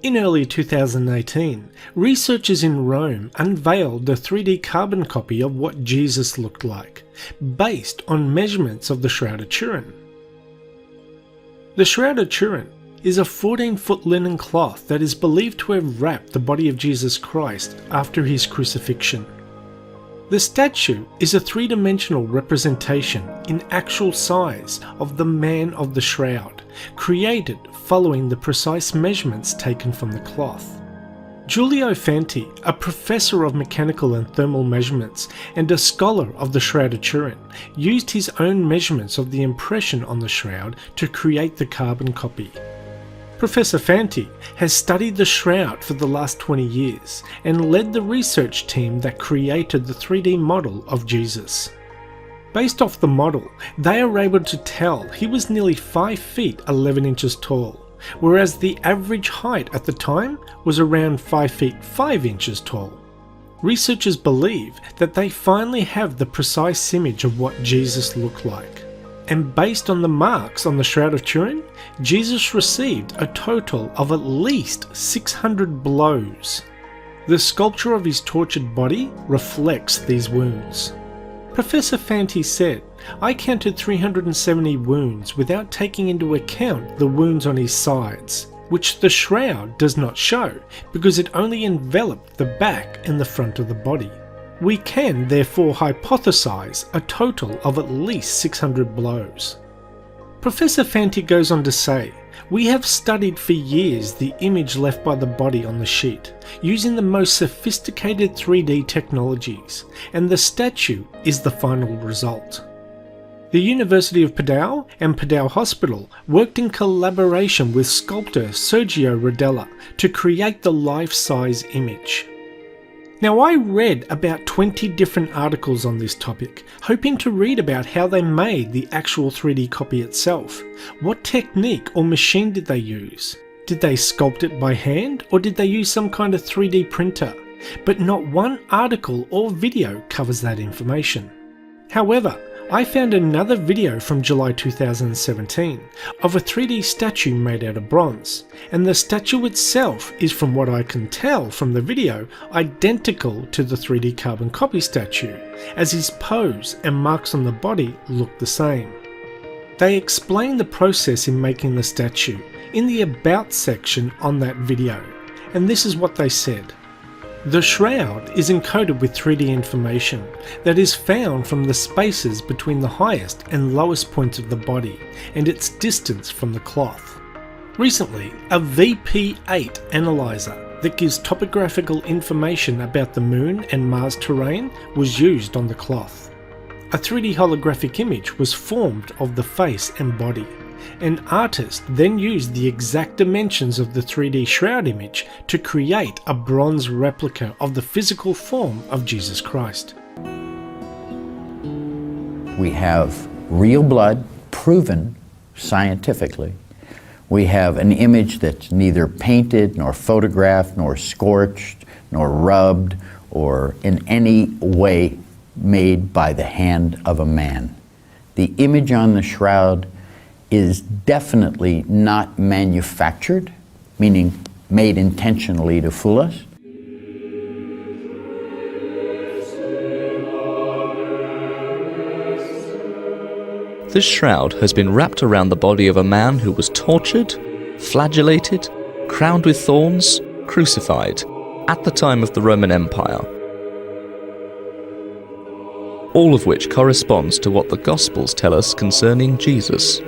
In early 2018, researchers in Rome unveiled a 3D carbon copy of what Jesus looked like, based on measurements of the Shroud of Turin. The Shroud of Turin is a 14-foot linen cloth that is believed to have wrapped the body of Jesus Christ after his crucifixion. The statue is a three-dimensional representation in actual size of the man of the shroud, created following the precise measurements taken from the cloth. Giulio Fanti, a professor of mechanical and thermal measurements and a scholar of the Shroud of Turin, used his own measurements of the impression on the shroud to create the carbon copy. Professor Fanti has studied the shroud for the last 20 years and led the research team that created the 3D model of Jesus. Based off the model, they are able to tell he was nearly 5 feet 11 inches tall, whereas the average height at the time was around 5 feet 5 inches tall. Researchers believe that they finally have the precise image of what Jesus looked like. And based on the marks on the Shroud of Turin, Jesus received a total of at least 600 blows. The sculpture of his tortured body reflects these wounds. Professor Fanti said, "I counted 370 wounds without taking into account the wounds on his sides, which the shroud does not show because it only enveloped the back and the front of the body. We can therefore hypothesize a total of at least 600 blows." Professor Fanti goes on to say, "We have studied for years the image left by the body on the sheet, using the most sophisticated 3D technologies, and the statue is the final result." The University of Padua and Padua Hospital worked in collaboration with sculptor Sergio Rodella to create the life-size image. Now, I read about 20 different articles on this topic, hoping to read about how they made the actual 3D copy itself. What technique or machine did they use? Did they sculpt it by hand, or did they use some kind of 3D printer? But not one article or video covers that information. However, I found another video from July 2017 of a 3D statue made out of bronze, and the statue itself is, from what I can tell from the video, identical to the 3D carbon copy statue, as his pose and marks on the body look the same. They explain the process in making the statue in the About section on that video, and this is what they said. The shroud is encoded with 3D information that is found from the spaces between the highest and lowest points of the body and its distance from the cloth. Recently, a VP8 analyzer that gives topographical information about the Moon and Mars terrain was used on the cloth. A 3D holographic image was formed of the face and body. An artist then used the exact dimensions of the 3D shroud image to create a bronze replica of the physical form of Jesus Christ. We have real blood, proven scientifically. We have an image that's neither painted, nor photographed, nor scorched, nor rubbed, or in any way made by the hand of a man. The image on the shroud is definitely not manufactured, meaning made intentionally to fool us. This shroud has been wrapped around the body of a man who was tortured, flagellated, crowned with thorns, crucified, at the time of the Roman Empire. All of which corresponds to what the Gospels tell us concerning Jesus.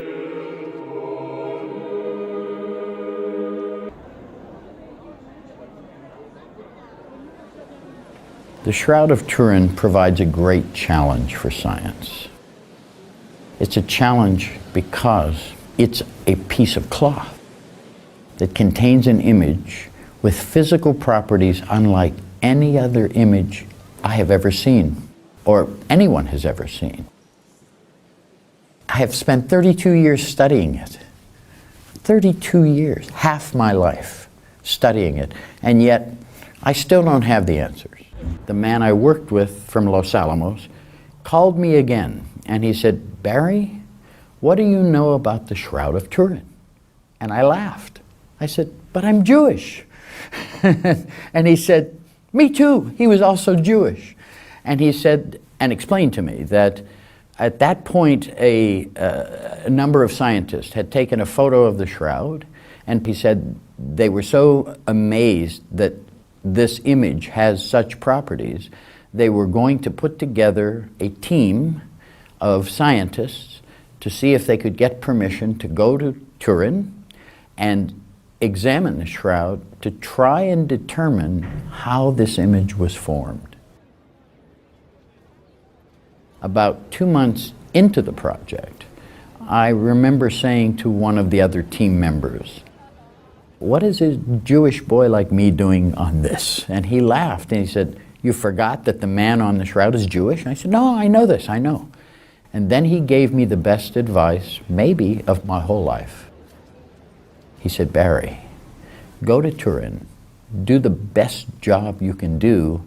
The Shroud of Turin provides a great challenge for science. It's a challenge because it's a piece of cloth that contains an image with physical properties unlike any other image I have ever seen, or anyone has ever seen. I have spent 32 years studying it. 32 years, half my life studying it, and yet I still don't have the answers. The man I worked with from Los Alamos called me again, and he said, "Barry, what do you know about the Shroud of Turin?" And I laughed. I said, "But I'm Jewish." And he said, "Me too." He was also Jewish. And he said, and explained to me that at that point a number of scientists had taken a photo of the shroud, and he said they were so amazed that this image has such properties, they were going to put together a team of scientists to see if they could get permission to go to Turin and examine the shroud to try and determine how this image was formed. About 2 months into the project, I remember saying to one of the other team members, "What is a Jewish boy like me doing on this?" And he laughed and he said, "You forgot that the man on the shroud is Jewish?" And I said, "No, I know this, I know." And then he gave me the best advice, maybe, of my whole life. He said, "Barry, go to Turin, do the best job you can do.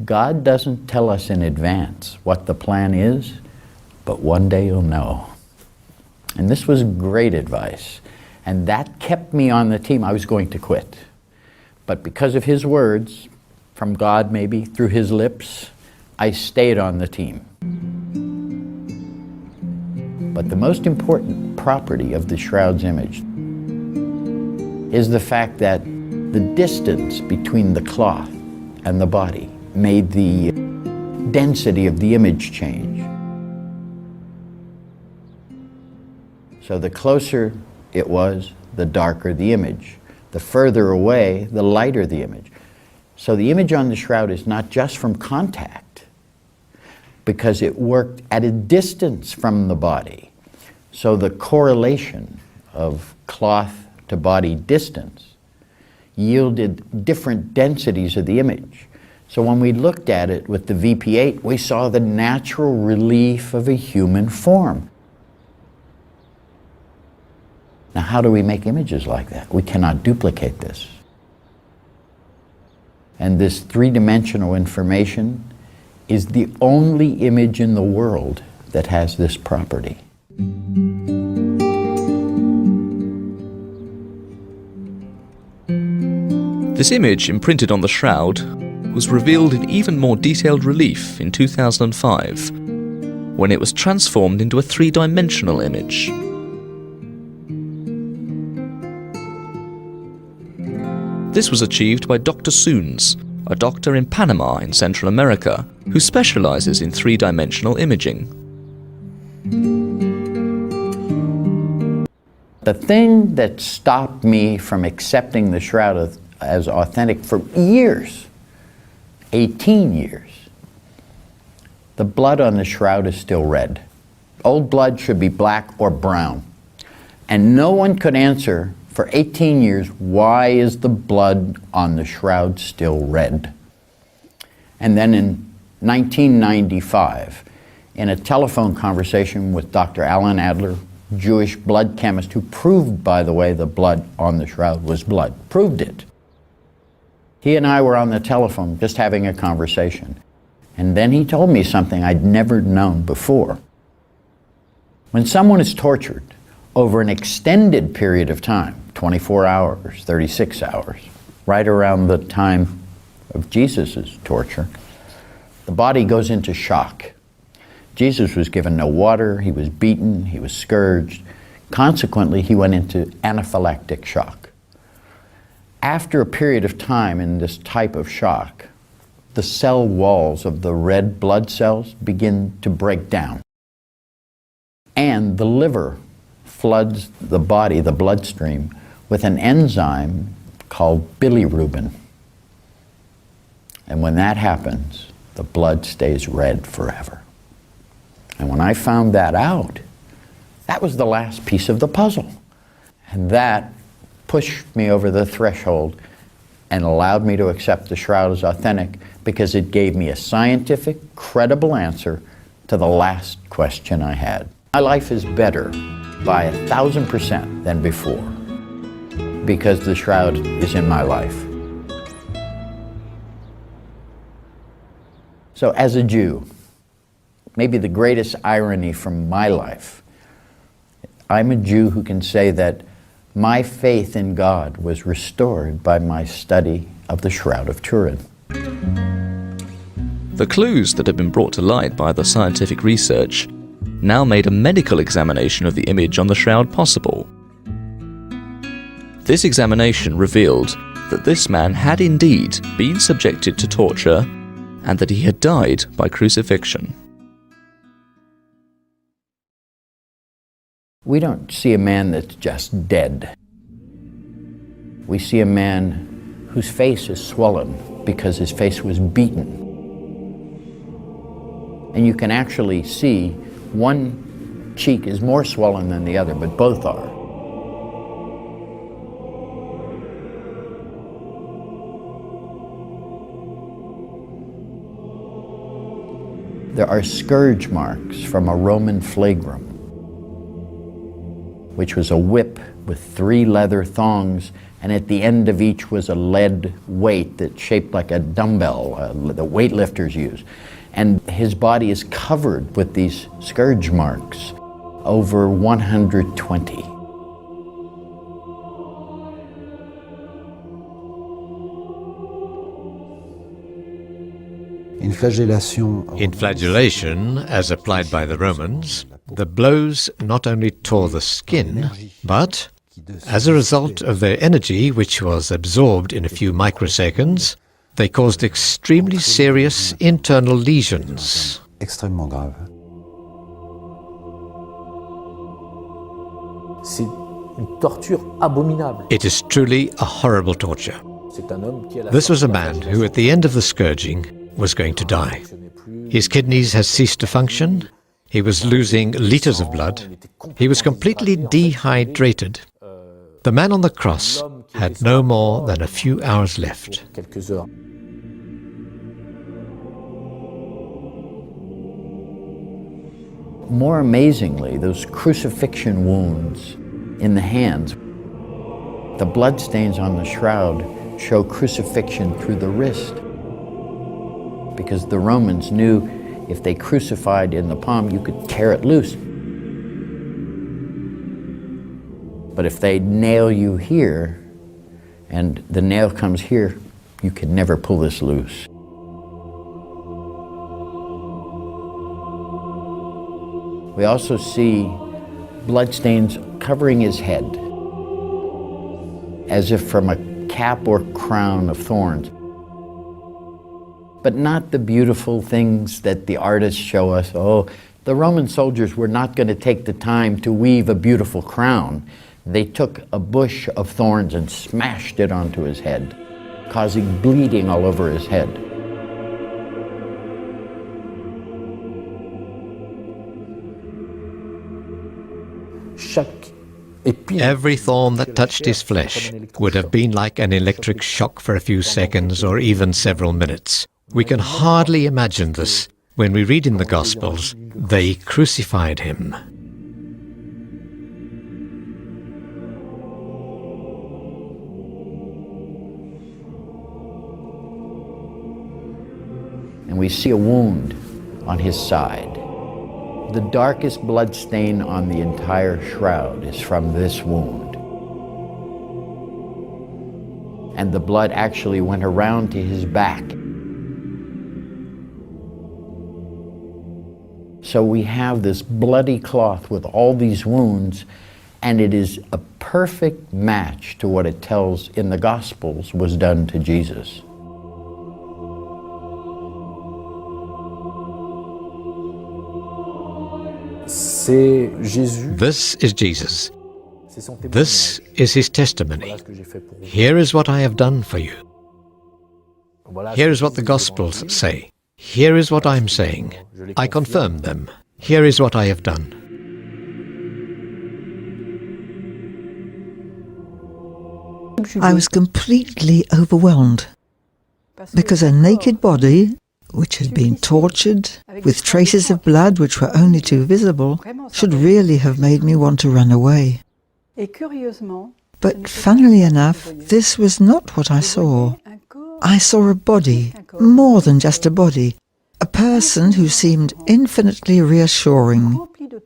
God doesn't tell us in advance what the plan is, but one day you'll know." And this was great advice. And that kept me on the team. I was going to quit. But because of his words, from God maybe, through his lips, I stayed on the team. But the most important property of the shroud's image is the fact that the distance between the cloth and the body made the density of the image change. So the closer it was, the darker the image. The further away, the lighter the image. So the image on the shroud is not just from contact, because it worked at a distance from the body. So the correlation of cloth to body distance yielded different densities of the image. So when we looked at it with the VP8, we saw the natural relief of a human form. Now, how do we make images like that? We cannot duplicate this. And this three-dimensional information is the only image in the world that has this property. This image imprinted on the shroud was revealed in even more detailed relief in 2005, when it was transformed into a three-dimensional image. This was achieved by Dr. Soons, a doctor in Panama in Central America, who specializes in three-dimensional imaging. The thing that stopped me from accepting the shroud as authentic for years, 18 years, the blood on the shroud is still red. Old blood should be black or brown. And no one could answer for 18 years, why is the blood on the shroud still red? And then in 1995, in a telephone conversation with Dr. Alan Adler, Jewish blood chemist who proved, by the way, the blood on the shroud was blood, proved it. He and I were on the telephone just having a conversation. And then he told me something I'd never known before. When someone is tortured over an extended period of time, 24 hours, 36 hours, right around the time of Jesus' torture, the body goes into shock. Jesus was given no water, he was beaten, he was scourged. Consequently, he went into anaphylactic shock. After a period of time in this type of shock, the cell walls of the red blood cells begin to break down. And the liver floods the body, the bloodstream, with an enzyme called bilirubin. And when that happens, the blood stays red forever. And when I found that out, that was the last piece of the puzzle. And that pushed me over the threshold and allowed me to accept the shroud as authentic, because it gave me a scientific, credible answer to the last question I had. My life is better by 1,000% than before, because the shroud is in my life. So as a Jew, maybe the greatest irony from my life, I'm a Jew who can say that My faith in God was restored by my study of the Shroud of Turin. The clues that had been brought to light by the scientific research now made a medical examination of the image on the shroud possible. This examination revealed that this man had indeed been subjected to torture and that he had died by crucifixion. We don't see a man that's just dead. We see a man whose face is swollen because his face was beaten. And you can actually see one cheek is more swollen than the other, but both are. There are scourge marks from a Roman flagrum, which was a whip with 3 leather thongs, and at the end of each was a lead weight that's shaped like a dumbbell the weightlifters use. And his body is covered with these scourge marks, over 120. In flagellation, as applied by the Romans, the blows not only tore the skin, but, as a result of their energy, which was absorbed in a few microseconds, they caused extremely serious internal lesions. Extrêmement grave. C'est une torture abominable. It is truly a horrible torture. C'est un homme qui a la This was a man who, at the end of the scourging, was going to die. His kidneys had ceased to function. He was losing liters of blood. He was completely dehydrated. The man on the cross had no more than a few hours left. quelques heures. More amazingly, those crucifixion wounds in the hands, the bloodstains on the shroud show crucifixion through the wrist. Because the Romans knew if they crucified in the palm, you could tear it loose. But if they nail you here, and the nail comes here, you can never pull this loose. We also see bloodstains covering his head, as if from a cap or crown of thorns. But not the beautiful things that the artists show us. Oh, the Roman soldiers were not going to take the time to weave a beautiful crown. They took a bush of thorns and smashed it onto his head, causing bleeding all over his head. Every thorn that touched his flesh would have been like an electric shock for a few seconds or even several minutes. We can hardly imagine this when we read in the Gospels, they crucified him. And we see a wound on his side. The darkest blood stain on the entire shroud is from this wound. And the blood actually went around to his back. So we have this bloody cloth with all these wounds, and it is a perfect match to what it tells in the Gospels was done to Jesus. This is Jesus. This is his testimony. Here is what I have done for you. Here is what the Gospels say. Here is what I am saying. I confirm them. Here is what I have done. I was completely overwhelmed because a naked body, which had been tortured, with traces of blood which were only too visible, should really have made me want to run away. But funnily enough, this was not what I saw. I saw a body, more than just a body, a person who seemed infinitely reassuring,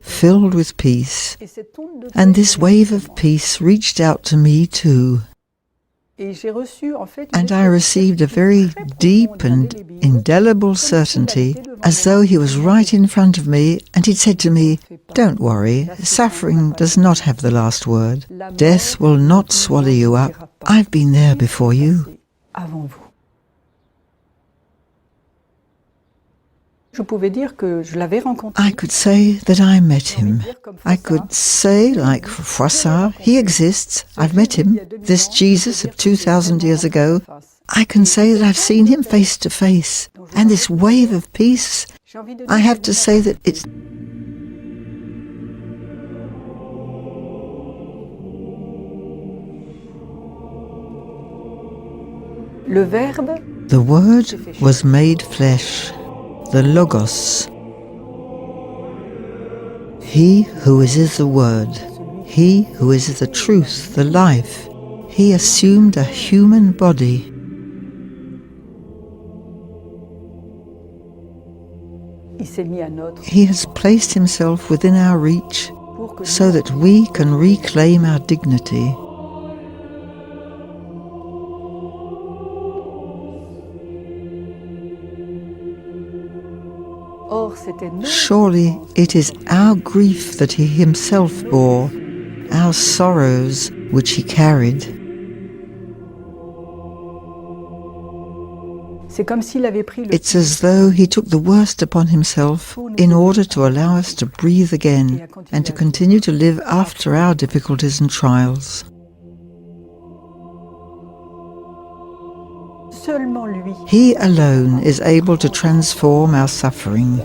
filled with peace, and this wave of peace reached out to me too. And I received a very deep and indelible certainty, as though he was right in front of me and he'd said to me, "Don't worry, suffering does not have the last word. Death will not swallow you up. I've been there before you." I could say that I met him. I could say, like Froissart, he exists, I've met him, this Jesus of 2,000 years ago. I can say that I've seen him face to face. And this wave of peace, I have to say that it's... The Word was made flesh. The Logos. He who is the Word, he who is the truth, the life, he assumed a human body. He has placed himself within our reach so that we can reclaim our dignity. Surely it is our grief that he himself bore, our sorrows which he carried. It's as though he took the worst upon himself in order to allow us to breathe again and to continue to live after our difficulties and trials. He alone is able to transform our suffering.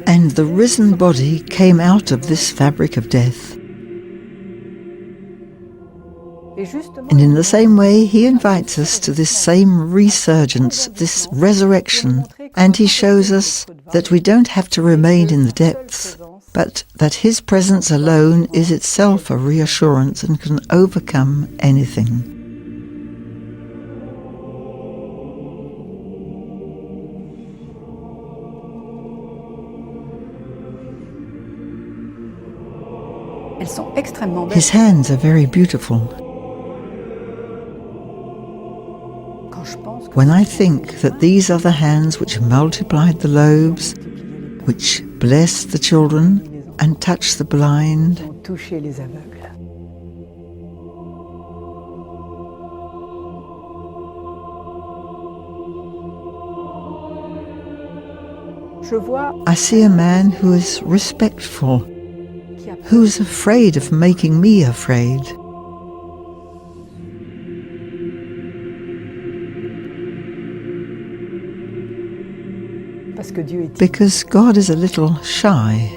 And the risen body came out of this fabric of death. And in the same way, he invites us to this same resurgence, this resurrection, and he shows us that we don't have to remain in the depths, but that his presence alone is itself a reassurance and can overcome anything. His hands are very beautiful. When I think that these are the hands which multiplied the loaves, which blessed the children and touched the blind, I see a man who is respectful, who is afraid of making me afraid. Because God is a little shy.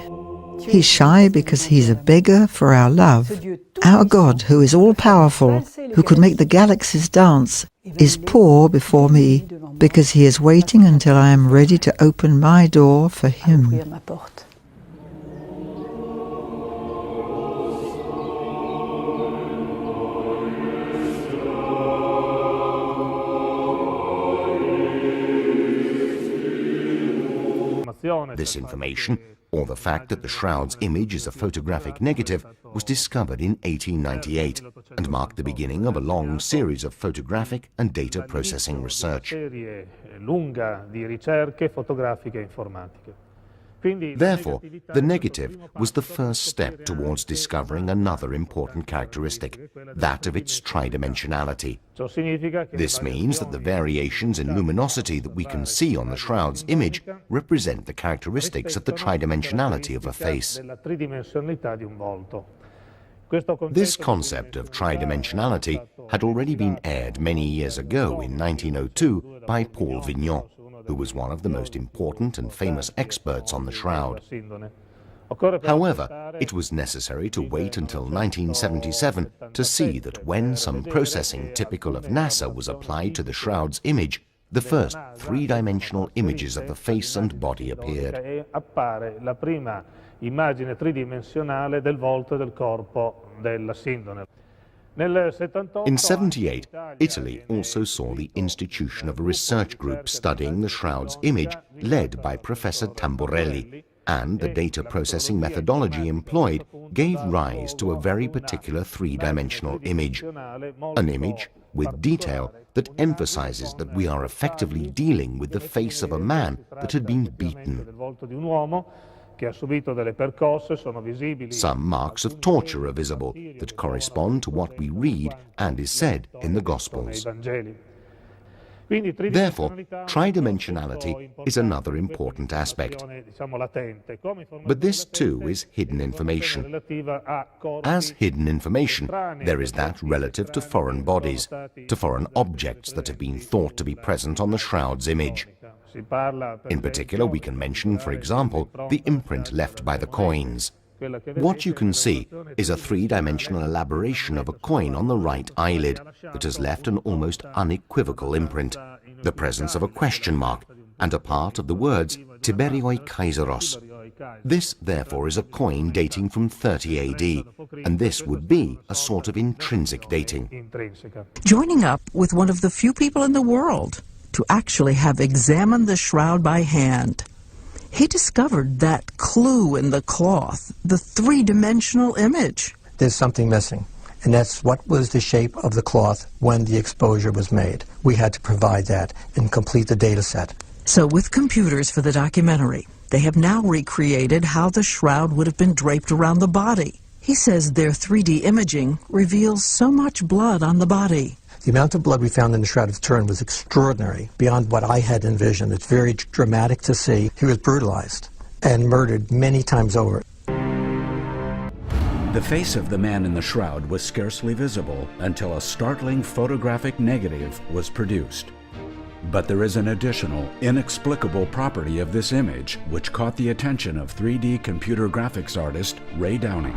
He's shy because he's a beggar for our love. Our God, who is all-powerful, who could make the galaxies dance, is poor before me because he is waiting until I am ready to open my door for him. This information, or the fact that the Shroud's image is a photographic negative, was discovered in 1898 and marked the beginning of a long series of photographic and data processing research. Therefore, the negative was the first step towards discovering another important characteristic, that of its tridimensionality. This means that the variations in luminosity that we can see on the Shroud's image represent the characteristics of the tridimensionality of a face. This concept of tridimensionality had already been aired many years ago in 1902 by Paul Vignon, who was one of the most important and famous experts on the Shroud. However, it was necessary to wait until 1977 to see that when some processing typical of NASA was applied to the Shroud's image, the first three-dimensional images of the face and body appeared. In 78, Italy also saw the institution of a research group studying the Shroud's image, led by Professor Tamburelli, and the data processing methodology employed gave rise to a very particular three-dimensional image, an image with detail that emphasizes that we are effectively dealing with the face of a man that had been beaten. Some marks of torture are visible that correspond to what we read and is said in the Gospels. Therefore, tridimensionality is another important aspect. But this too is hidden information. As hidden information, there is that relative to foreign bodies, to foreign objects that have been thought to be present on the Shroud's image. In particular, we can mention, for example, the imprint left by the coins. What you can see is a three-dimensional elaboration of a coin on the right eyelid that has left an almost unequivocal imprint, the presence of a question mark, and a part of the words Tiberioi Kaiseros. This, therefore, is a coin dating from 30 AD, and this would be a sort of intrinsic dating. Joining up with one of the few people in the world to actually have examined the shroud by hand, he discovered that clue in the cloth, the three-dimensional image. There's something missing, and that's what was the shape of the cloth when the exposure was made. We had to provide that and complete the data set. So with computers for the documentary, they have now recreated how the shroud would have been draped around the body. He says their 3D imaging reveals so much blood on the body. The amount of blood we found in the Shroud of Turin was extraordinary, beyond what I had envisioned. It's very dramatic to see. He was brutalized and murdered many times over. The face of the man in the shroud was scarcely visible until a startling photographic negative was produced. But there is an additional, inexplicable property of this image which caught the attention of 3D computer graphics artist Ray Downing.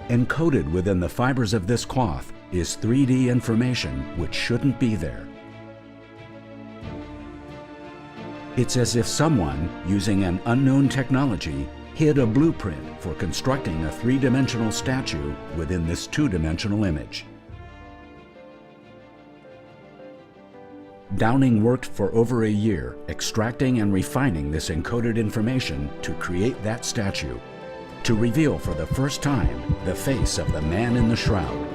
Encoded within the fibers of this cloth is 3D information which shouldn't be there. It's as if someone, using an unknown technology, hid a blueprint for constructing a three-dimensional statue within this two-dimensional image. Downing worked for over a year, extracting and refining this encoded information to create that statue, to reveal for the first time the face of the man in the shroud.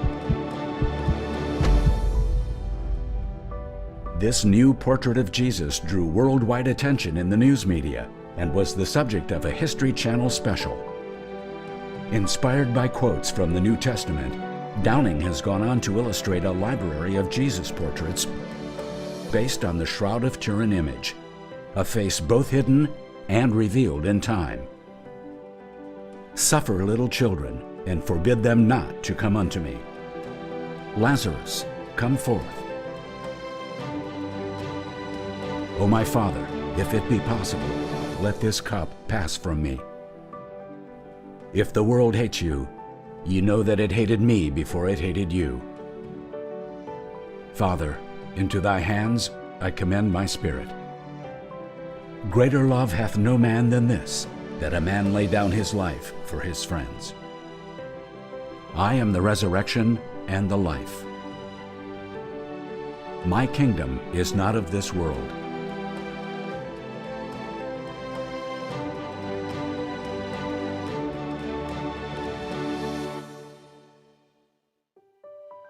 This new portrait of Jesus drew worldwide attention in the news media and was the subject of a History Channel special. Inspired by quotes from the New Testament, Downing has gone on to illustrate a library of Jesus portraits based on the Shroud of Turin image, a face both hidden and revealed in time. Suffer little children, and forbid them not to come unto me. Lazarus, come forth. O my Father, if it be possible, let this cup pass from me. If the world hates you, ye know that it hated me before it hated you. Father, into thy hands I commend my spirit. Greater love hath no man than this, that a man lay down his life for his friends. I am the resurrection and the life. My kingdom is not of this world.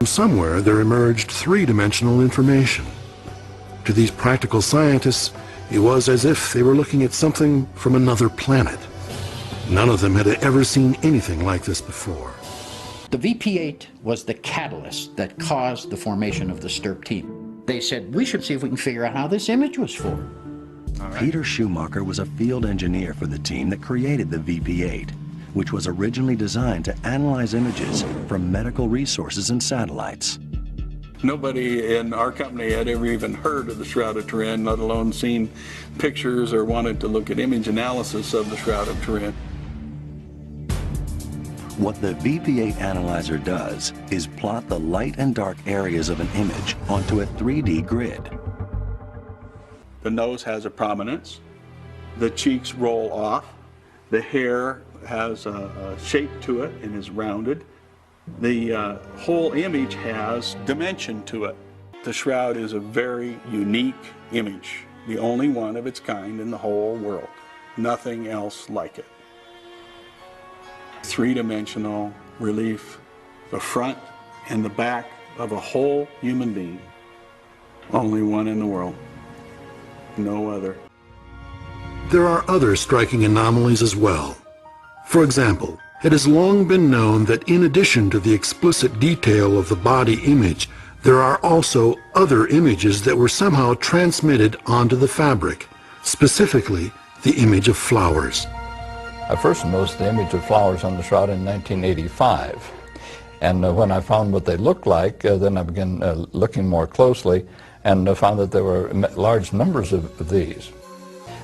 Somewhere there emerged three-dimensional information. To these practical scientists, it was as if they were looking at something from another planet. None of them had ever seen anything like this before. The VP-8 was the catalyst that caused the formation of the STIRP team. They said, we should see if we can figure out how this image was formed. Peter Schumacher was a field engineer for the team that created the VP-8, which was originally designed to analyze images from medical resources and satellites. Nobody in our company had ever even heard of the Shroud of Turin, let alone seen pictures or wanted to look at image analysis of the Shroud of Turin. What the VP-8 analyzer does is plot the light and dark areas of an image onto a 3D grid. The nose has a prominence, the cheeks roll off, the hair has a shape to it and is rounded, The whole image has dimension to it. The shroud is a very unique image, the only one of its kind in the whole world. Nothing else like it. Three-dimensional relief, the front and the back of a whole human being. Only one in the world. No other. There are other striking anomalies as well. For example, it has long been known that in addition to the explicit detail of the body image, there are also other images that were somehow transmitted onto the fabric, specifically the image of flowers. I first noticed the image of flowers on the shroud in 1985. And when I found what they looked like, then I began looking more closely and found that there were large numbers of these.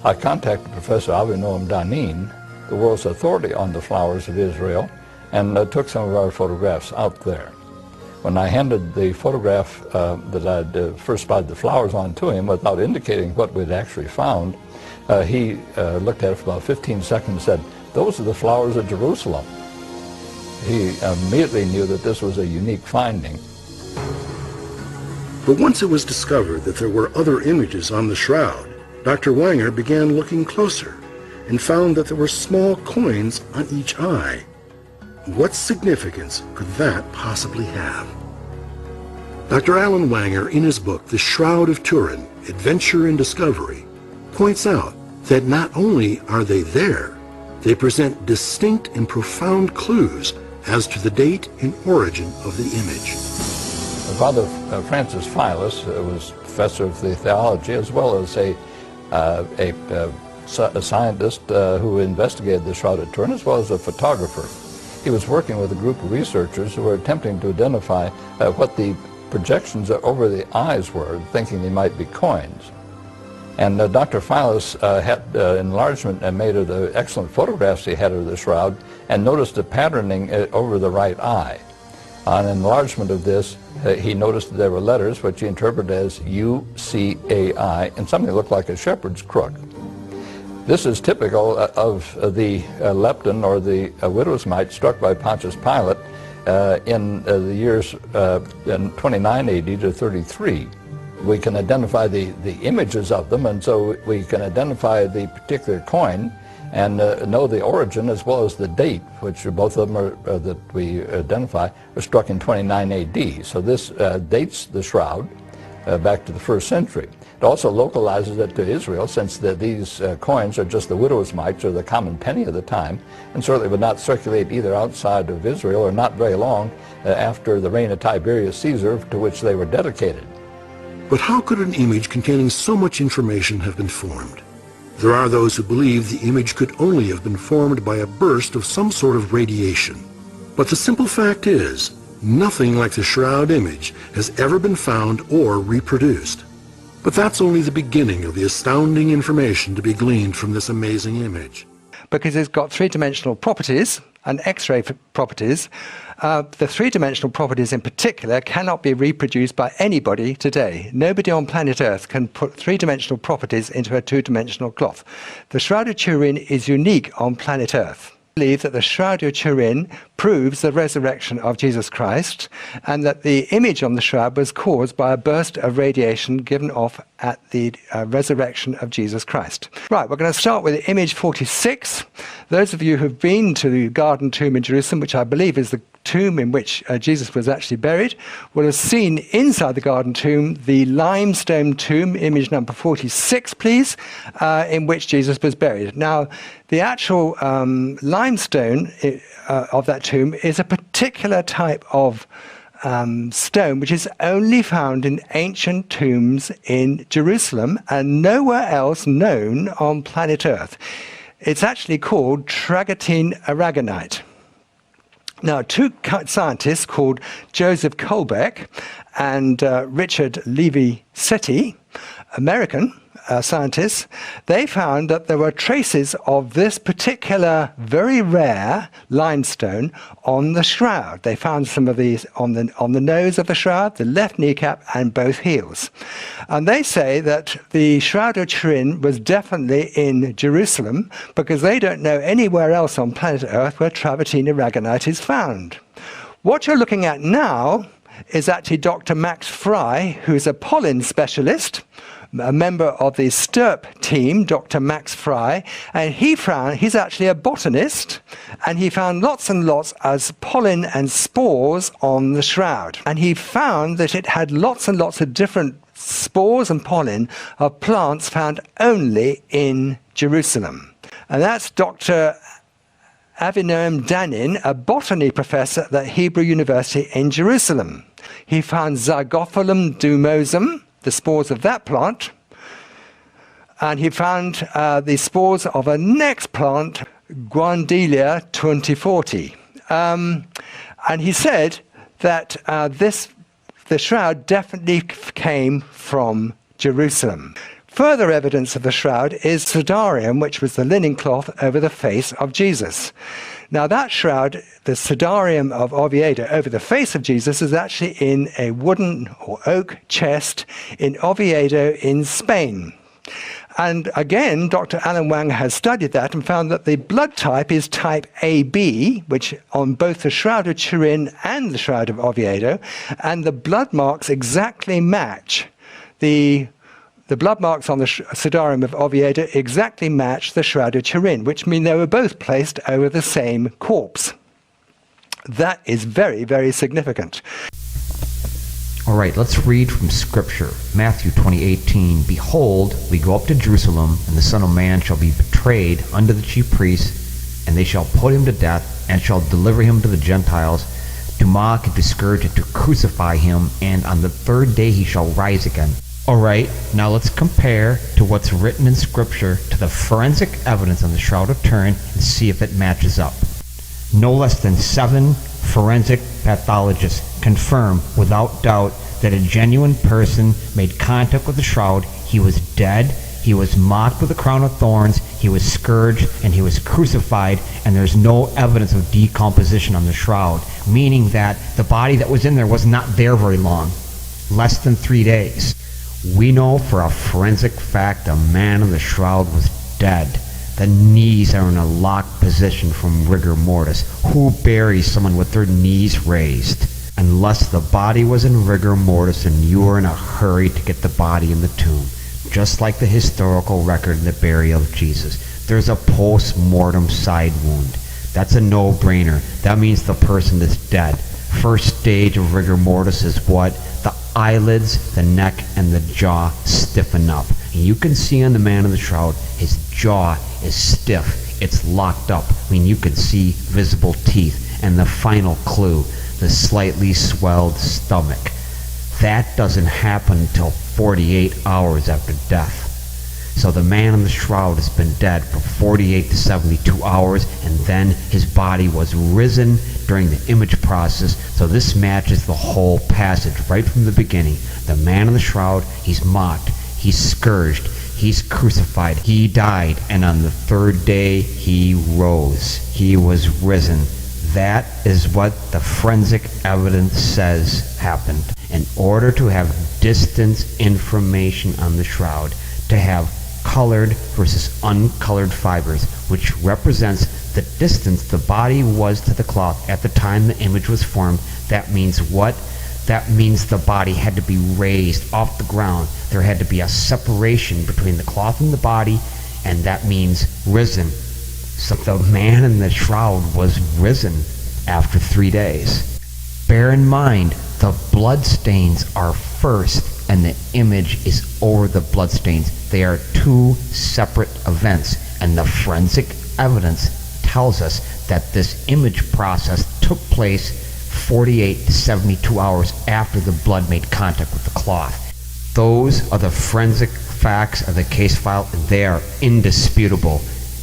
I contacted Professor Avinoam Danin, the world's authority on the flowers of Israel, and took some of our photographs out there. When I handed the photograph that I'd first spotted the flowers on to him without indicating what we'd actually found, he looked at it for about 15 seconds and said, "Those are the flowers of Jerusalem." He immediately knew that this was a unique finding. But once it was discovered that there were other images on the shroud, Dr. Wanger began looking closer and found that there were small coins on each eye. What significance could that possibly have? Dr. Alan Wanger, in his book, The Shroud of Turin, Adventure and Discovery, points out that not only are they there, they present distinct and profound clues as to the date and origin of the image. Father Francis Philus was professor of the theology as well as a scientist who investigated the Shroud of Turin, as well as a photographer. He was working with a group of researchers who were attempting to identify what the projections over the eyes were, thinking they might be coins. And Dr. Philus had enlargement made of the excellent photographs he had of the shroud and noticed a patterning over the right eye. On enlargement of this, he noticed that there were letters which he interpreted as UCAI and something that looked like a shepherd's crook. This is typical of the lepton or the widow's mite struck by Pontius Pilate in the years in 29 AD to 33. We can identify the images of them, and so we can identify the particular coin and know the origin as well as the date, which both of them are, that we identify are struck in 29 AD. So this dates the shroud back to the 1st century. It also localizes it to Israel, since these coins are just the widow's mites or the common penny of the time, and certainly would not circulate either outside of Israel or not very long after the reign of Tiberius Caesar, to which they were dedicated. But how could an image containing so much information have been formed? There are those who believe the image could only have been formed by a burst of some sort of radiation. But the simple fact is, nothing like the shroud image has ever been found or reproduced. But that's only the beginning of the astounding information to be gleaned from this amazing image. Because it's got three-dimensional properties and X-ray properties. The three-dimensional properties in particular cannot be reproduced by anybody today. Nobody on planet Earth can put three-dimensional properties into a two-dimensional cloth. The Shroud of Turin is unique on planet Earth. I believe that the Shroud of Turin proves the resurrection of Jesus Christ, and that the image on the shroud was caused by a burst of radiation given off at the resurrection of Jesus Christ. Right, we're going to start with image 46. Those of you who've been to the Garden Tomb in Jerusalem, which I believe is the tomb in which Jesus was actually buried, will have seen inside the Garden Tomb the limestone tomb, image number 46, please, in which Jesus was buried. Now, the actual limestone of that tomb is a particular type of stone which is only found in ancient tombs in Jerusalem and nowhere else known on planet Earth. It's actually called travertine aragonite. Now, two scientists called Joseph Colbeck and Richard Levi-Setti, American scientists, they found that there were traces of this particular very rare limestone on the shroud. They found some of these on the nose of the shroud, the left kneecap, and both heels. And they say that the Shroud of Turin was definitely in Jerusalem because they don't know anywhere else on planet Earth where travertine aragonite is found. What you're looking at now is actually Dr. Max Fry, who's a pollen specialist, a member of the STIRP team, Dr. Max Fry, and he's actually a botanist, and he found lots and lots of pollen and spores on the shroud. And he found that it had lots and lots of different spores and pollen of plants found only in Jerusalem. And that's Dr. Avinoam Danin, a botany professor at the Hebrew University in Jerusalem. He found Zygophyllum dumosum, the spores of that plant, and he found the spores of a next plant, Guandelia 2040. And he said that the shroud definitely came from Jerusalem. Further evidence of the shroud is Sudarium, which was the linen cloth over the face of Jesus. Now that shroud, the Sudarium of Oviedo over the face of Jesus, is actually in a wooden or oak chest in Oviedo in Spain. And again, Dr. Alan Wang has studied that and found that the blood type is type AB, which on both the Shroud of Turin and the Shroud of Oviedo, and the blood marks exactly match the blood marks on the Sudarium of Oviedo exactly match the Shroud of Turin, which means they were both placed over the same corpse. That is very, very significant. All right, let's read from Scripture. Matthew 20:18. Behold, we go up to Jerusalem, and the Son of Man shall be betrayed unto the chief priests, and they shall put him to death, and shall deliver him to the Gentiles, to mock and to scourge and to crucify him, and on the third day he shall rise again. All right, now let's compare to what's written in Scripture to the forensic evidence on the Shroud of Turin and see if it matches up. No less than 7 forensic pathologists confirm without doubt that a genuine person made contact with the shroud. He was dead, he was mocked with a crown of thorns, he was scourged, and he was crucified, and there's no evidence of decomposition on the shroud, meaning that the body that was in there was not there very long, less than 3 days. We know for a forensic fact a man in the shroud was dead. The knees are in a locked position from rigor mortis. Who buries someone with their knees raised? Unless the body was in rigor mortis and you were in a hurry to get the body in the tomb. Just like the historical record in the burial of Jesus. There's a post-mortem side wound. That's a no-brainer. That means the person is dead. First stage of rigor mortis is what? The eyelids, the neck, and the jaw stiffen up. And you can see on the man in the shroud, his jaw is stiff. It's locked up. I mean, you can see visible teeth. And the final clue, the slightly swelled stomach. That doesn't happen until 48 hours after death. So the man in the shroud has been dead for 48 to 72 hours, and then his body was risen during the image process. So this matches the whole passage right from the beginning. The man in the shroud, he's mocked, he's scourged, he's crucified, he died, and on the third day he rose. He was risen. That is what the forensic evidence says happened. In order to have distance information on the shroud, to have colored versus uncolored fibers, which represents the distance the body was to the cloth at the time the image was formed, that means what? That means the body had to be raised off the ground. There had to be a separation between the cloth and the body, and that means risen. So the man in the shroud was risen after 3 days. Bear in mind, the blood stains are first, and the image is over the blood stains. They are 2 separate events, and the forensic evidence tells us that this image process took place 48 to 72 hours after the blood made contact with the cloth. Those are the forensic facts of the case file, and they are indisputable.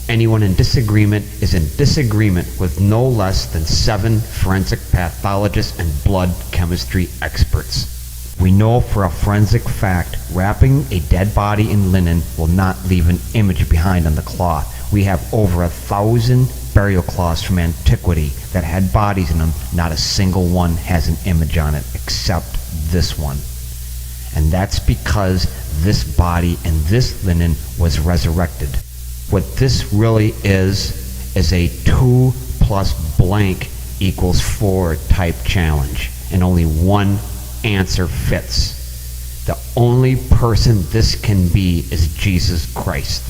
Anyone in disagreement is in disagreement with no less than 7 forensic pathologists and blood chemistry experts. We know for a forensic fact wrapping a dead body in linen will not leave an image behind on the cloth. We have over 1,000 burial cloths from antiquity that had bodies in them. Not a single one has an image on it except this one. And that's because this body and this linen was resurrected. What this really is a 2+ blank equals 4 type challenge, and only one answer fits. The only person this can be is Jesus Christ.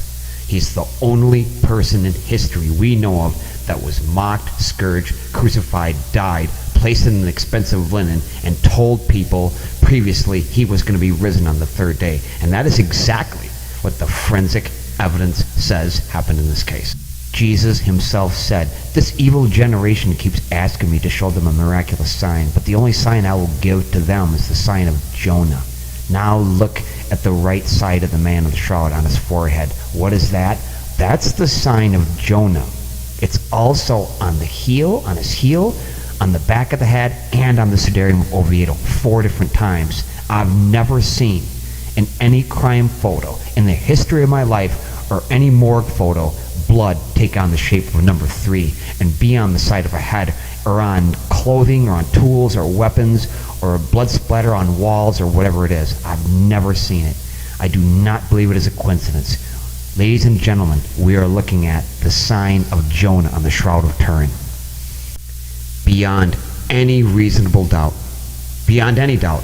He's the only person in history we know of that was mocked, scourged, crucified, died, placed in an expensive linen, and told people previously he was going to be risen on the 3rd day. And that is exactly what the forensic evidence says happened in this case. Jesus himself said, "This evil generation keeps asking me to show them a miraculous sign, but the only sign I will give to them is the sign of Jonah." Now look at the right side of the man of the shroud on his forehead. What is that? That's the sign of Jonah. It's also on the heel, on his heel, on the back of the head, and on the sudarium of Oviedo 4 different times. I've never seen in any crime photo in the history of my life or any morgue photo blood take on the shape of number 3 and be on the side of a head or on clothing or on tools or weapons or blood splatter on walls or whatever it is. I've never seen it. I do not believe it is a coincidence. Ladies and gentlemen, we are looking at the sign of Jonah on the Shroud of Turin. Beyond any reasonable doubt, beyond any doubt,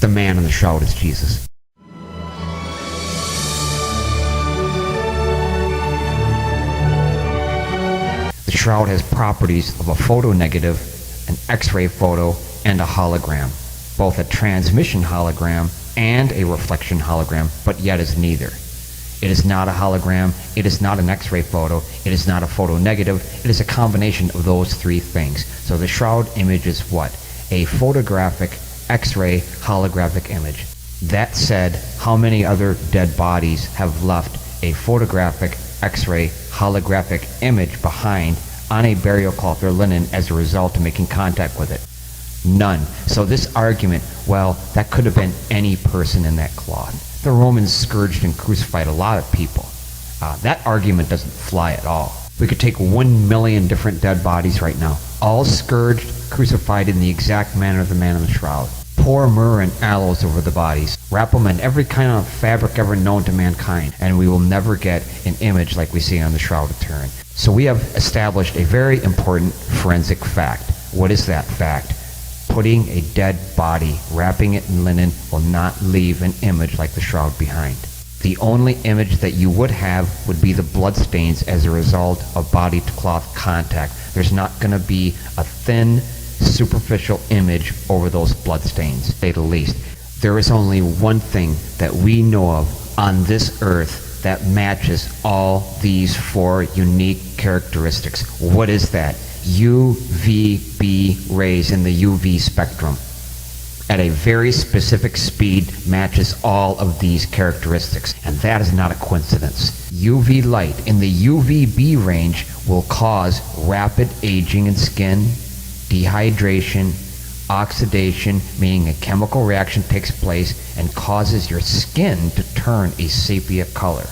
the man in the shroud is Jesus. The shroud has properties of a photonegative, an X-ray photo, and a hologram, both a transmission hologram and a reflection hologram, but yet is neither. It is not a hologram, it is not an X-ray photo, it is not a photonegative, it is a combination of those 3 things. So the shroud image is what? A photographic X-ray holographic image. That said, how many other dead bodies have left a photographic X-ray holographic image behind on a burial cloth or linen as a result of making contact with it? None. So this argument, well, that could have been any person in that cloth. The Romans scourged and crucified a lot of people. That argument doesn't fly at all. We could take 1 million different dead bodies right now, all scourged, crucified in the exact manner of the man in the shroud. Pour myrrh and aloes over the bodies. Wrap them in every kind of fabric ever known to mankind, and we will never get an image like we see on the Shroud of Turin. So we have established a very important forensic fact. What is that fact? Putting a dead body, wrapping it in linen, will not leave an image like the shroud behind. The only image that you would have would be the bloodstains as a result of body-to-cloth contact. There's not going to be a thin, superficial image over those bloodstains, to say the least. There is only one thing that we know of on this earth that matches all these 4 unique characteristics. What is that? UVB rays in the UV spectrum at a very specific speed matches all of these characteristics, and that is not a coincidence. UV light in the UVB range will cause rapid aging in skin, dehydration, oxidation, meaning a chemical reaction takes place and causes your skin to turn a sepia color,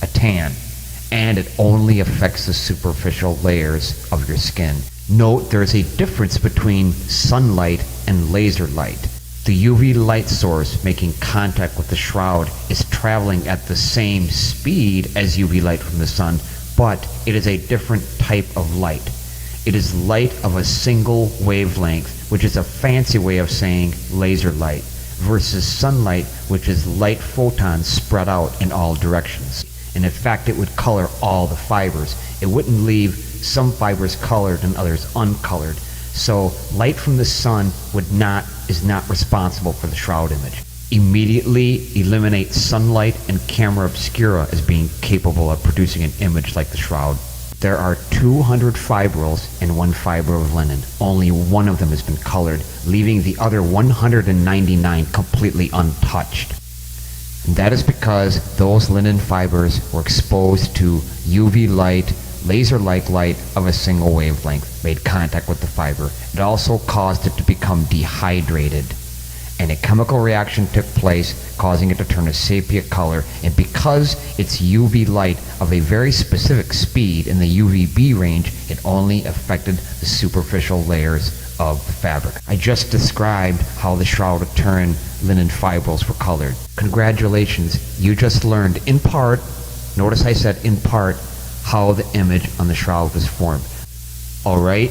a tan, and it only affects the superficial layers of your skin. Note there is a difference between sunlight and laser light. The UV light source making contact with the shroud is traveling at the same speed as UV light from the sun, but it is a different type of light. It is light of a single wavelength, which is a fancy way of saying laser light, versus sunlight, which is light photons spread out in all directions. And in fact, it would color all the fibers. It wouldn't leave some fibers colored and others uncolored. So light from the sun is not responsible for the shroud image. Immediately eliminate sunlight and camera obscura as being capable of producing an image like the shroud. There are 200 fibrils in 1 fiber of linen. Only 1 of them has been colored, leaving the other 199 completely untouched. And that is because those linen fibers were exposed to UV light, laser-like light of a single wavelength, made contact with the fiber. It also caused it to become dehydrated, and a chemical reaction took place, causing it to turn a sepia color. And because it's UV light of a very specific speed in the UVB range, it only affected the superficial layers of the fabric. I just described how the Shroud of Turin linen fibrils were colored. Congratulations, you just learned in part, notice I said in part, how the image on the shroud was formed. Alright,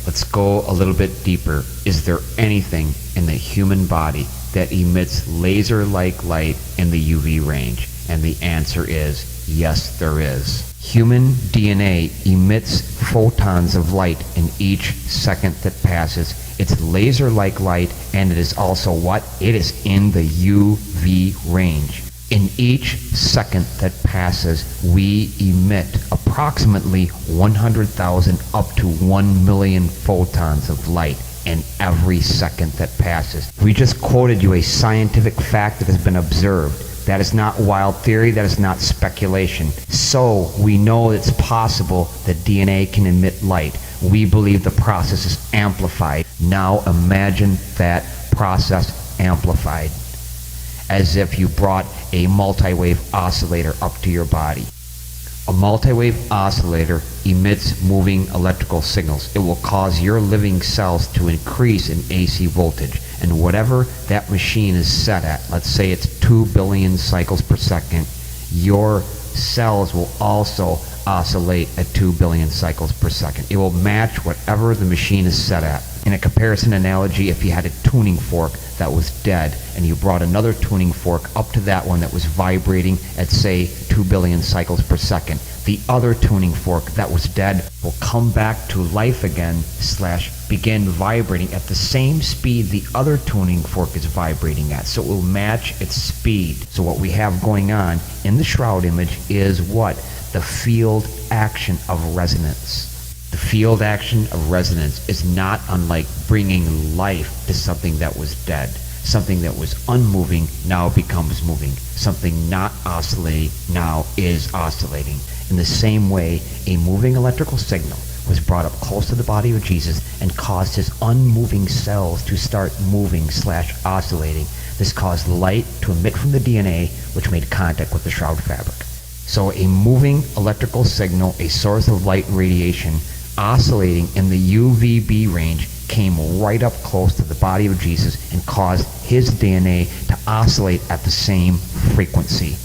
let's go a little bit deeper. Is there anything in the human body that emits laser-like light in the UV range? And the answer is yes, there is. Human DNA emits photons of light in each second that passes. It's laser-like light, and it is also what? It is in the UV range. In each second that passes, we emit approximately 100,000 up to 1 million photons of light in every second that passes. We just quoted you a scientific fact that has been observed. That is not wild theory, that is not speculation. So we know it's possible that DNA can emit light. We believe the process is amplified. Now imagine that process amplified as if you brought a multi-wave oscillator up to your body. A multi-wave oscillator emits moving electrical signals. It will cause your living cells to increase in AC voltage. And whatever that machine is set at, let's say it's 2 billion cycles per second, your cells will also oscillate at 2 billion cycles per second. It will match whatever the machine is set at. In a comparison analogy, if you had a tuning fork that was dead and you brought another tuning fork up to that one that was vibrating at, say, 2 billion cycles per second, the other tuning fork that was dead will come back to life again / begin vibrating at the same speed the other tuning fork is vibrating at. So it will match its speed. So what we have going on in the shroud image is what? The field action of resonance. The field action of resonance is not unlike bringing life to something that was dead. Something that was unmoving now becomes moving. Something not oscillating now is oscillating. In the same way, a moving electrical signal was brought up close to the body of Jesus and caused his unmoving cells to start moving / oscillating. This caused light to emit from the DNA, which made contact with the shroud fabric. So a moving electrical signal, a source of light radiation, oscillating in the UVB range, came right up close to the body of Jesus and caused his DNA to oscillate at the same frequency.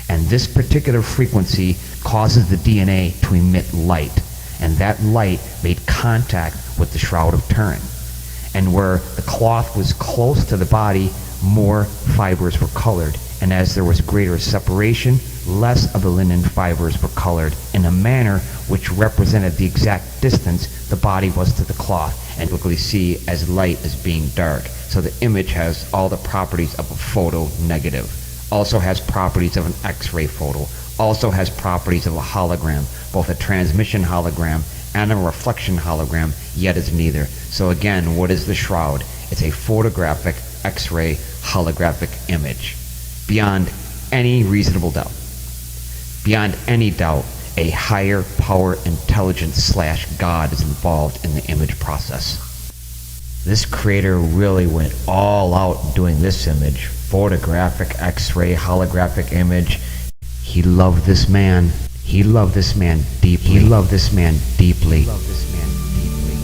And this particular frequency causes the DNA to emit light. And that light made contact with the Shroud of Turin. And where the cloth was close to the body, more fibers were colored. And as there was greater separation, less of the linen fibers were colored in a manner which represented the exact distance the body was to the cloth, and typically see as light as being dark. So the image has all the properties of a photo negative, also has properties of an X-ray photo, also has properties of a hologram, both a transmission hologram and a reflection hologram, yet is neither. So again, what is the shroud? It's a photographic X-ray holographic image. Beyond any reasonable doubt, beyond any doubt, a higher power intelligence / God is involved in the image process. This creator really went all out doing this image, photographic X-ray holographic image. He loved this man. He loved this man deeply. He loved this man deeply. He loved this man deeply.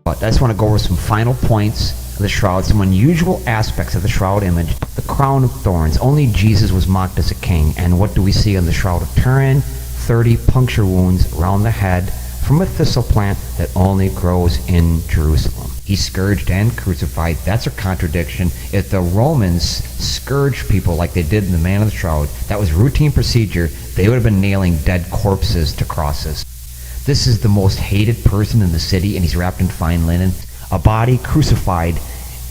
But I just want to go over some final points of the shroud, some unusual aspects of the shroud image. The crown of thorns. Only Jesus was mocked as a king. And what do we see on the Shroud of Turin? 30 puncture wounds around the head from a thistle plant that only grows in Jerusalem. He's scourged and crucified. That's a contradiction. If the Romans scourged people like they did in the Man of the Shroud, that was routine procedure, they would have been nailing dead corpses to crosses. This is the most hated person in the city, and he's wrapped in fine linen. A body crucified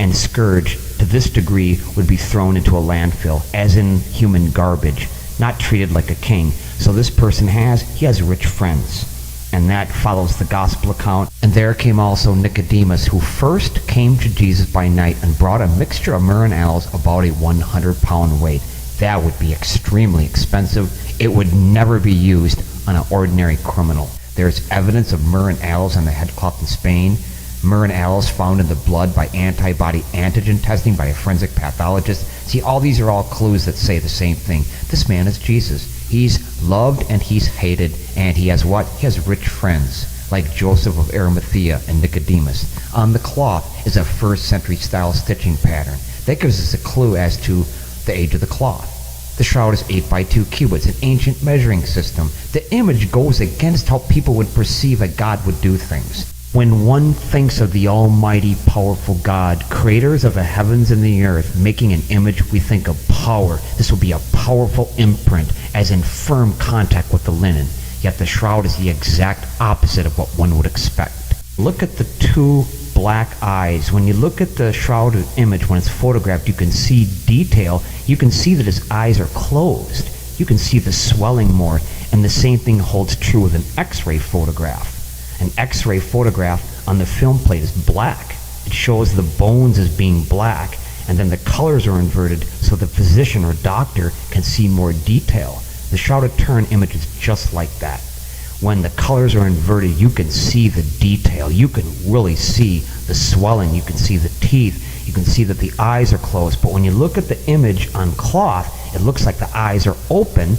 and scourged to this degree would be thrown into a landfill, as in human garbage, not treated like a king. So this person has rich friends. And that follows the gospel account. And there came also Nicodemus, who first came to Jesus by night and brought a mixture of myrrh and aloes, about a 100-pound weight. That would be extremely expensive. It would never be used on an ordinary criminal. There's evidence of myrrh and aloes on the headcloth in Spain. Myrrh and aloes found in the blood by antibody antigen testing by a forensic pathologist. See, all these are all clues that say the same thing. This man is Jesus. He's loved and he's hated, and he has what? He has rich friends. like Joseph of Arimathea and Nicodemus. On the cloth is a 1st century style stitching pattern. That gives us a clue as to the age of the cloth. The shroud is 8 by 2 cubits, an ancient measuring system. The image goes against how people would perceive that God would do things. When one thinks of the almighty, powerful God, creators of the heavens and the earth, making an image, we think of power. This will be a powerful imprint, as in firm contact with the linen. Yet the shroud is the exact opposite of what one would expect. Look at the 2 black eyes. When you look at the shrouded image, when it's photographed, you can see detail. You can see that his eyes are closed. You can see the swelling more. And the same thing holds true with an X-ray photograph. An X-ray photograph on the film plate is black. It shows the bones as being black, and then the colors are inverted so the physician or doctor can see more detail. The Shroud of Turin image is just like that. When the colors are inverted, you can see the detail. You can really see the swelling. You can see the teeth. You can see that the eyes are closed. But when you look at the image on cloth, it looks like the eyes are open.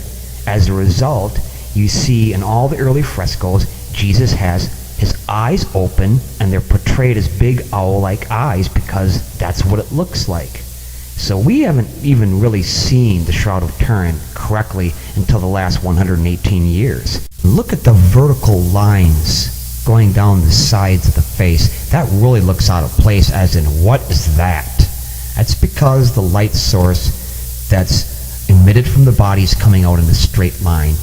As a result, you see in all the early frescoes, Jesus has his eyes open, and they're portrayed as big owl-like eyes because that's what it looks like. So we haven't even really seen the Shroud of Turin correctly until the last 118 years. Look at the vertical lines going down the sides of the face. That really looks out of place, as in, what is that? That's because the light source that's emitted from the body is coming out in a straight line.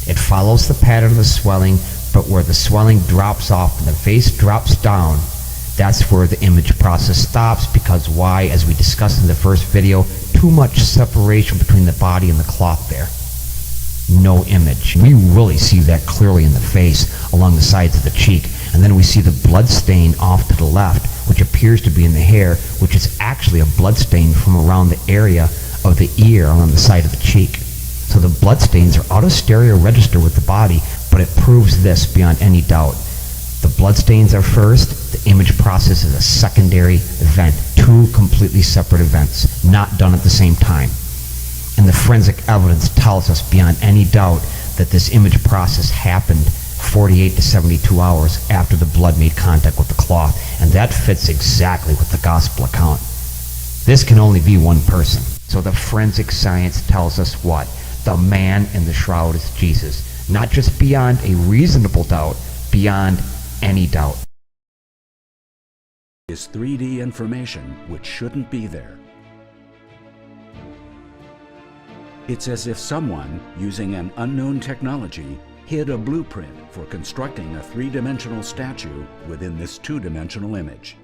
It follows the pattern of the swelling, but where the swelling drops off and the face drops down, that's where the image process stops. Because why? As we discussed in the first video, too much separation between the body and the cloth there. No image. We really see that clearly in the face, along the sides of the cheek. And then we see the blood stain off to the left, which appears to be in the hair, which is actually a blood stain from around the area of the ear on the side of the cheek. So the blood stains are out of stereo register with the body, but it proves this beyond any doubt. The blood stains are first, the image process is a secondary event. 2 completely separate events, not done at the same time. And the forensic evidence tells us beyond any doubt that this image process happened 48 to 72 hours after the blood made contact with the cloth, and that fits exactly with the gospel account. This can only be one person. So the forensic science tells us what? The man in the shroud is Jesus. Not just beyond a reasonable doubt, beyond any doubt. Is 3D information which shouldn't be there. It's as if someone, using an unknown technology, hid a blueprint for constructing a 3-dimensional statue within this 2-dimensional image.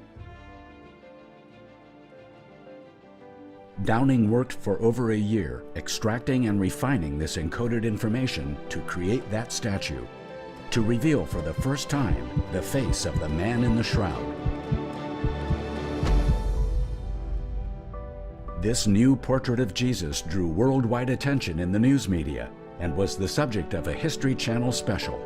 Downing worked for over a year, extracting and refining this encoded information to create that statue, to reveal for the first time the face of the man in the shroud. This new portrait of Jesus drew worldwide attention in the news media and was the subject of a History Channel special.